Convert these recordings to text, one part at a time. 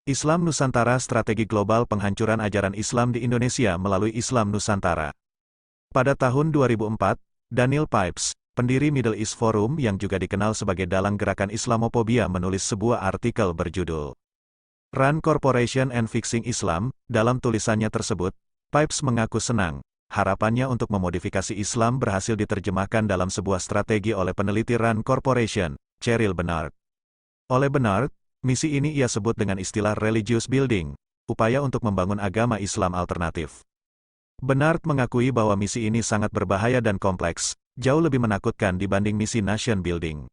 Islam Nusantara Strategi Global Penghancuran Ajaran Islam di Indonesia melalui Islam Nusantara. Pada tahun 2004, Daniel Pipes, pendiri Middle East Forum yang juga dikenal sebagai dalang gerakan Islamofobia menulis sebuah artikel berjudul Rand Corporation and Fixing Islam. Dalam tulisannya tersebut, Pipes mengaku senang, harapannya untuk memodifikasi Islam berhasil diterjemahkan dalam sebuah strategi oleh peneliti Rand Corporation, Cheryl Bernard. Oleh Bernard, misi ini ia sebut dengan istilah religious building, upaya untuk membangun agama Islam alternatif. Bernard mengakui bahwa misi ini sangat berbahaya dan kompleks, jauh lebih menakutkan dibanding misi nation building.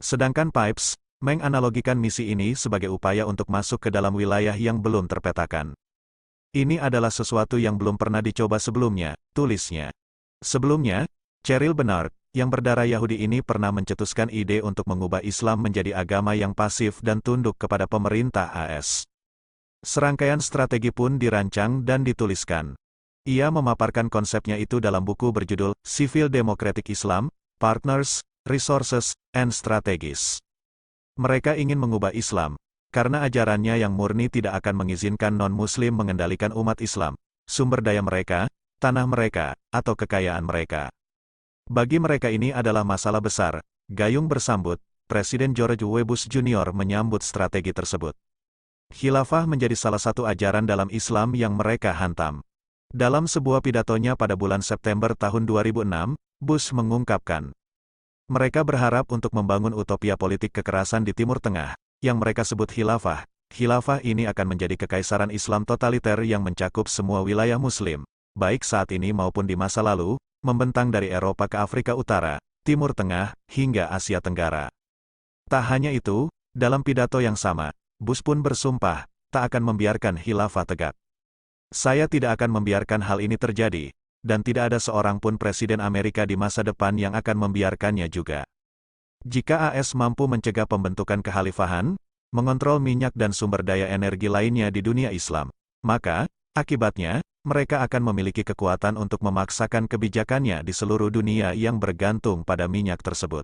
Sedangkan Pipes menganalogikan misi ini sebagai upaya untuk masuk ke dalam wilayah yang belum terpetakan. Ini adalah sesuatu yang belum pernah dicoba sebelumnya, tulisnya. Sebelumnya, Cheryl Bernard, yang berdarah Yahudi ini pernah mencetuskan ide untuk mengubah Islam menjadi agama yang pasif dan tunduk kepada pemerintah AS. Serangkaian strategi pun dirancang dan dituliskan. Ia memaparkan konsepnya itu dalam buku berjudul Civil Democratic Islam, Partners, Resources, and Strategies. Mereka ingin mengubah Islam, karena ajarannya yang murni tidak akan mengizinkan non-Muslim mengendalikan umat Islam, sumber daya mereka, tanah mereka, atau kekayaan mereka. Bagi mereka ini adalah masalah besar, gayung bersambut. Presiden George W. Bush Jr. menyambut strategi tersebut. Khilafah menjadi salah satu ajaran dalam Islam yang mereka hantam. Dalam sebuah pidatonya pada bulan September tahun 2006, Bush mengungkapkan, mereka berharap untuk membangun utopia politik kekerasan di Timur Tengah, yang mereka sebut khilafah. Khilafah ini akan menjadi kekaisaran Islam totaliter yang mencakup semua wilayah Muslim, baik saat ini maupun di masa lalu, membentang dari Eropa ke Afrika Utara, Timur Tengah, hingga Asia Tenggara. Tak hanya itu, dalam pidato yang sama, Bush pun bersumpah, tak akan membiarkan khilafah tegak. Saya tidak akan membiarkan hal ini terjadi, dan tidak ada seorang pun presiden Amerika di masa depan yang akan membiarkannya juga. Jika AS mampu mencegah pembentukan kekhalifahan, mengontrol minyak dan sumber daya energi lainnya di dunia Islam, maka, akibatnya, mereka akan memiliki kekuatan untuk memaksakan kebijakannya di seluruh dunia yang bergantung pada minyak tersebut.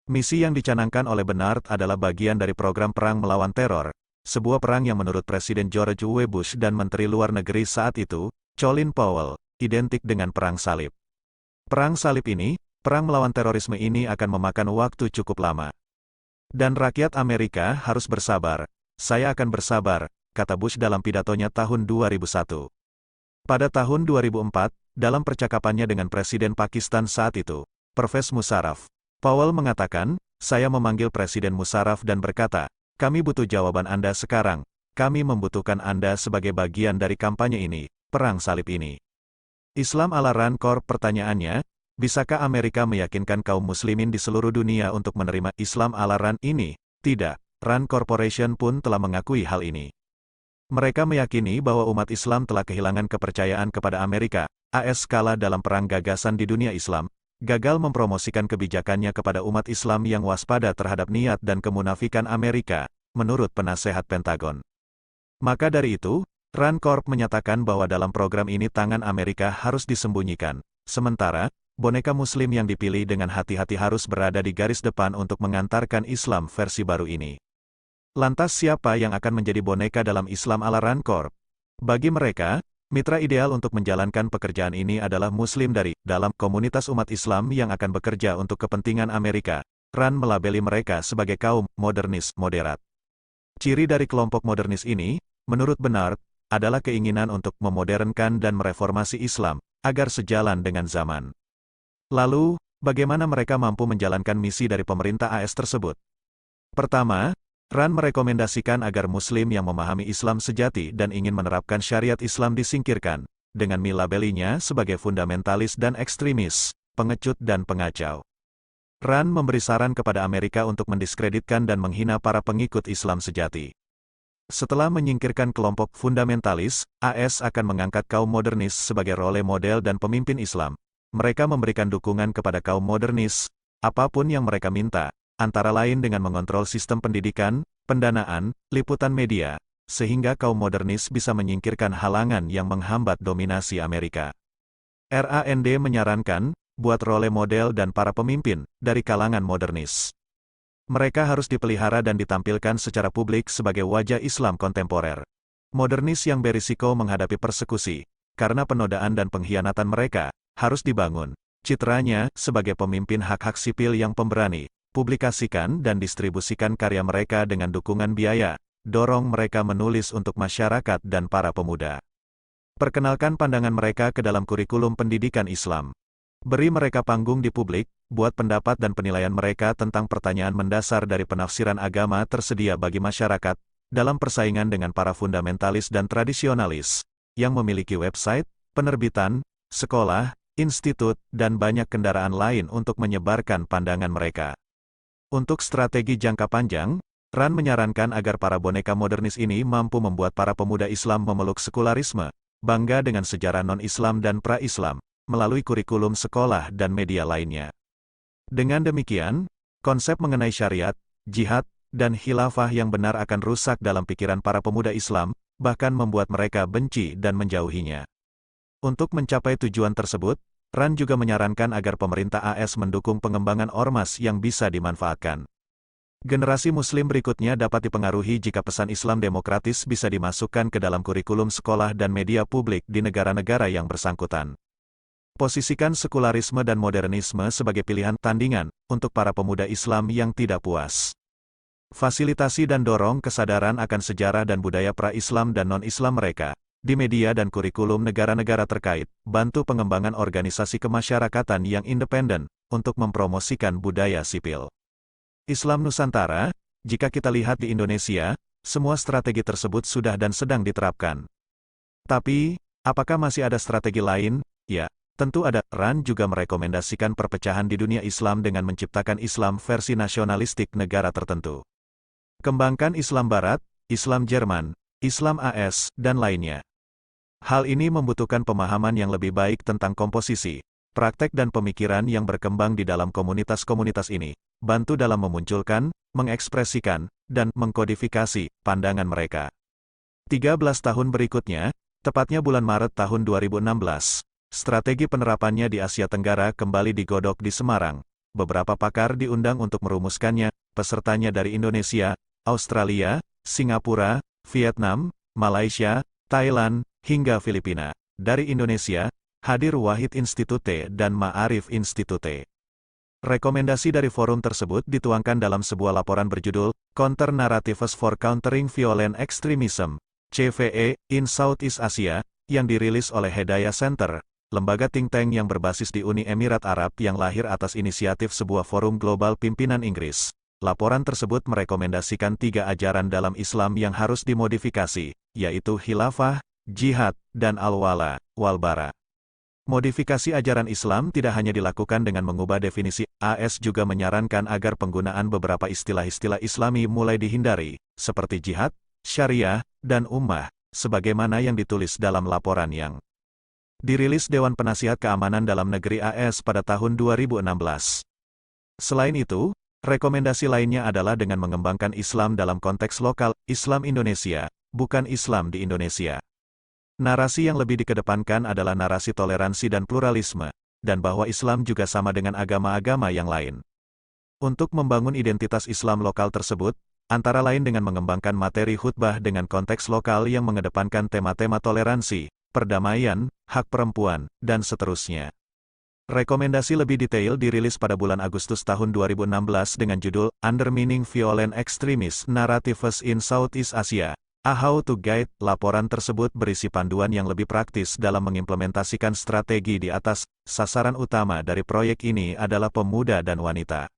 Misi yang dicanangkan oleh Bernard adalah bagian dari program perang melawan teror, sebuah perang yang menurut Presiden George W. Bush dan Menteri Luar Negeri saat itu, Colin Powell, identik dengan Perang Salib. Perang Salib ini, perang melawan terorisme ini akan memakan waktu cukup lama. Dan rakyat Amerika harus bersabar. Saya akan bersabar, kata Bush dalam pidatonya tahun 2001. Pada tahun 2004, dalam percakapannya dengan Presiden Pakistan saat itu, Pervez Musharraf, Powell mengatakan, saya memanggil Presiden Musharraf dan berkata, kami butuh jawaban Anda sekarang, kami membutuhkan Anda sebagai bagian dari kampanye ini, perang salib ini. Islam ala Rand Corp. Pertanyaannya, bisakah Amerika meyakinkan kaum muslimin di seluruh dunia untuk menerima Islam ala Rand ini? Tidak, Rand Corporation pun telah mengakui hal ini. Mereka meyakini bahwa umat Islam telah kehilangan kepercayaan kepada Amerika. AS kalah dalam perang gagasan di dunia Islam, gagal mempromosikan kebijakannya kepada umat Islam yang waspada terhadap niat dan kemunafikan Amerika, menurut penasehat Pentagon. Maka dari itu, Rand Corp menyatakan bahwa dalam program ini tangan Amerika harus disembunyikan, sementara, boneka Muslim yang dipilih dengan hati-hati harus berada di garis depan untuk mengantarkan Islam versi baru ini. Lantas siapa yang akan menjadi boneka dalam Islam ala Rand Corp? Bagi mereka, mitra ideal untuk menjalankan pekerjaan ini adalah Muslim dari dalam komunitas umat Islam yang akan bekerja untuk kepentingan Amerika. Rand melabeli mereka sebagai kaum modernis moderat. Ciri dari kelompok modernis ini, menurut Bernard, adalah keinginan untuk memodernkan dan mereformasi Islam, agar sejalan dengan zaman. Lalu, bagaimana mereka mampu menjalankan misi dari pemerintah AS tersebut? Pertama, Rand merekomendasikan agar Muslim yang memahami Islam sejati dan ingin menerapkan syariat Islam disingkirkan, dengan melabelinya sebagai fundamentalis dan ekstremis, pengecut dan pengacau. Rand memberi saran kepada Amerika untuk mendiskreditkan dan menghina para pengikut Islam sejati. Setelah menyingkirkan kelompok fundamentalis, AS akan mengangkat kaum modernis sebagai role model dan pemimpin Islam. Mereka memberikan dukungan kepada kaum modernis, apapun yang mereka minta, antara lain dengan mengontrol sistem pendidikan, pendanaan, liputan media, sehingga kaum modernis bisa menyingkirkan halangan yang menghambat dominasi Amerika. RAND menyarankan, buat role model dan para pemimpin, dari kalangan modernis. Mereka harus dipelihara dan ditampilkan secara publik sebagai wajah Islam kontemporer. Modernis yang berisiko menghadapi persekusi, karena penodaan dan pengkhianatan mereka, harus dibangun. Citranya, sebagai pemimpin hak-hak sipil yang pemberani, publikasikan dan distribusikan karya mereka dengan dukungan biaya, dorong mereka menulis untuk masyarakat dan para pemuda. Perkenalkan pandangan mereka ke dalam kurikulum pendidikan Islam. Beri mereka panggung di publik, buat pendapat dan penilaian mereka tentang pertanyaan mendasar dari penafsiran agama tersedia bagi masyarakat, dalam persaingan dengan para fundamentalis dan tradisionalis, yang memiliki website, penerbitan, sekolah, institut, dan banyak kendaraan lain untuk menyebarkan pandangan mereka. Untuk strategi jangka panjang, Ran menyarankan agar para boneka modernis ini mampu membuat para pemuda Islam memeluk sekularisme, bangga dengan sejarah non-Islam dan pra-Islam, melalui kurikulum sekolah dan media lainnya. Dengan demikian, konsep mengenai syariat, jihad, dan khilafah yang benar akan rusak dalam pikiran para pemuda Islam, bahkan membuat mereka benci dan menjauhinya. Untuk mencapai tujuan tersebut, Ran juga menyarankan agar pemerintah AS mendukung pengembangan ormas yang bisa dimanfaatkan. Generasi Muslim berikutnya dapat dipengaruhi jika pesan Islam demokratis bisa dimasukkan ke dalam kurikulum sekolah dan media publik di negara-negara yang bersangkutan. Posisikan sekularisme dan modernisme sebagai pilihan tandingan untuk para pemuda Islam yang tidak puas. Fasilitasi dan dorong kesadaran akan sejarah dan budaya pra-Islam dan non-Islam mereka di media dan kurikulum negara-negara terkait, bantu pengembangan organisasi kemasyarakatan yang independen untuk mempromosikan budaya sipil. Islam Nusantara, jika kita lihat di Indonesia, semua strategi tersebut sudah dan sedang diterapkan. Tapi, apakah masih ada strategi lain? Ya, tentu ada. Ran juga merekomendasikan perpecahan di dunia Islam dengan menciptakan Islam versi nasionalistik negara tertentu. Kembangkan Islam Barat, Islam Jerman, Islam AS, dan lainnya. Hal ini membutuhkan pemahaman yang lebih baik tentang komposisi, praktek dan pemikiran yang berkembang di dalam komunitas-komunitas ini, bantu dalam memunculkan, mengekspresikan, dan mengkodifikasi pandangan mereka. 13 tahun berikutnya, tepatnya bulan Maret tahun 2016, strategi penerapannya di Asia Tenggara kembali digodok di Semarang. Beberapa pakar diundang untuk merumuskannya, pesertanya dari Indonesia, Australia, Singapura, Vietnam, Malaysia, Thailand, hingga Filipina. Dari Indonesia, hadir Wahid Institute dan Ma'arif Institute. Rekomendasi dari forum tersebut dituangkan dalam sebuah laporan berjudul Counter Narratives for Countering Violent Extremism, CVE, in Southeast Asia, yang dirilis oleh Hedayah Center, lembaga think tank yang berbasis di Uni Emirat Arab yang lahir atas inisiatif sebuah forum global pimpinan Inggris. Laporan tersebut merekomendasikan 3 ajaran dalam Islam yang harus dimodifikasi, yaitu khilafah, jihad, dan al-wala, wal-bara. Modifikasi ajaran Islam tidak hanya dilakukan dengan mengubah definisi. AS juga menyarankan agar penggunaan beberapa istilah-istilah Islami mulai dihindari, seperti jihad, syariah, dan ummah, sebagaimana yang ditulis dalam laporan yang dirilis Dewan Penasihat Keamanan Dalam Negeri AS pada tahun 2016. Selain itu, rekomendasi lainnya adalah dengan mengembangkan Islam dalam konteks lokal, Islam Indonesia, bukan Islam di Indonesia. Narasi yang lebih dikedepankan adalah narasi toleransi dan pluralisme, dan bahwa Islam juga sama dengan agama-agama yang lain. Untuk membangun identitas Islam lokal tersebut, antara lain dengan mengembangkan materi khutbah dengan konteks lokal yang mengedepankan tema-tema toleransi, perdamaian, hak perempuan, dan seterusnya. Rekomendasi lebih detail dirilis pada bulan Agustus tahun 2016 dengan judul Undermining Violent Extremist Narratives in Southeast Asia. How to Guide. Laporan tersebut berisi panduan yang lebih praktis dalam mengimplementasikan strategi di atas. Sasaran utama dari proyek ini adalah pemuda dan wanita.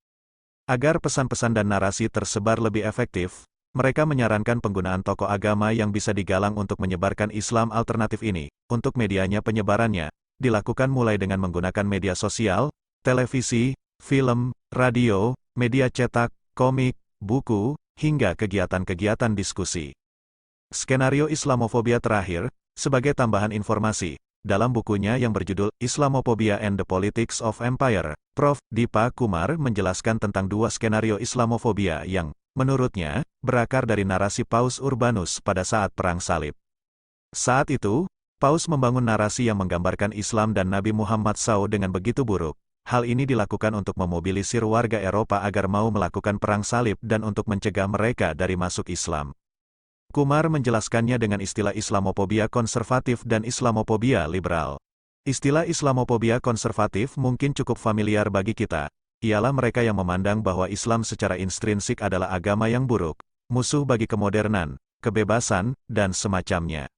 Agar pesan-pesan dan narasi tersebar lebih efektif, mereka menyarankan penggunaan tokoh agama yang bisa digalang untuk menyebarkan Islam alternatif ini. Untuk medianya penyebarannya, dilakukan mulai dengan menggunakan media sosial, televisi, film, radio, media cetak, komik, buku, hingga kegiatan-kegiatan diskusi. Skenario Islamofobia terakhir, sebagai tambahan informasi, dalam bukunya yang berjudul Islamophobia and the Politics of Empire, Prof. Dipa Kumar menjelaskan tentang 2 skenario Islamofobia yang, menurutnya, berakar dari narasi Paus Urbanus pada saat Perang Salib. Saat itu, Paus membangun narasi yang menggambarkan Islam dan Nabi Muhammad SAW dengan begitu buruk, Hal ini dilakukan untuk memobilisir warga Eropa agar mau melakukan perang salib dan untuk mencegah mereka dari masuk Islam. Kumar menjelaskannya dengan istilah Islamofobia konservatif dan Islamofobia liberal. Istilah Islamofobia konservatif mungkin cukup familiar bagi kita. Ialah mereka yang memandang bahwa Islam secara intrinsik adalah agama yang buruk, musuh bagi kemodernan, kebebasan, dan semacamnya.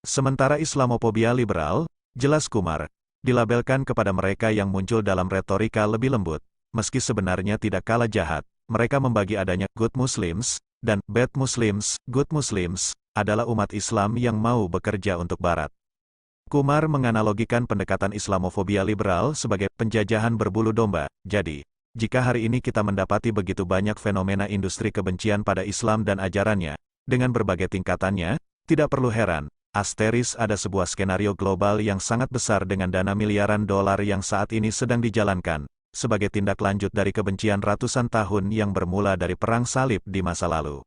Sementara Islamofobia liberal, jelas Kumar, dilabelkan kepada mereka yang muncul dalam retorika lebih lembut, meski sebenarnya tidak kalah jahat. Mereka membagi adanya good Muslims dan bad Muslims. Good Muslims adalah umat Islam yang mau bekerja untuk Barat. Kumar menganalogikan pendekatan Islamofobia liberal sebagai penjajahan berbulu domba. Jadi, jika hari ini kita mendapati begitu banyak fenomena industri kebencian pada Islam dan ajarannya, dengan berbagai tingkatannya, tidak perlu heran. Asteris ada sebuah skenario global yang sangat besar dengan dana miliaran dolar yang saat ini sedang dijalankan, sebagai tindak lanjut dari kebencian ratusan tahun yang bermula dari perang salib di masa lalu.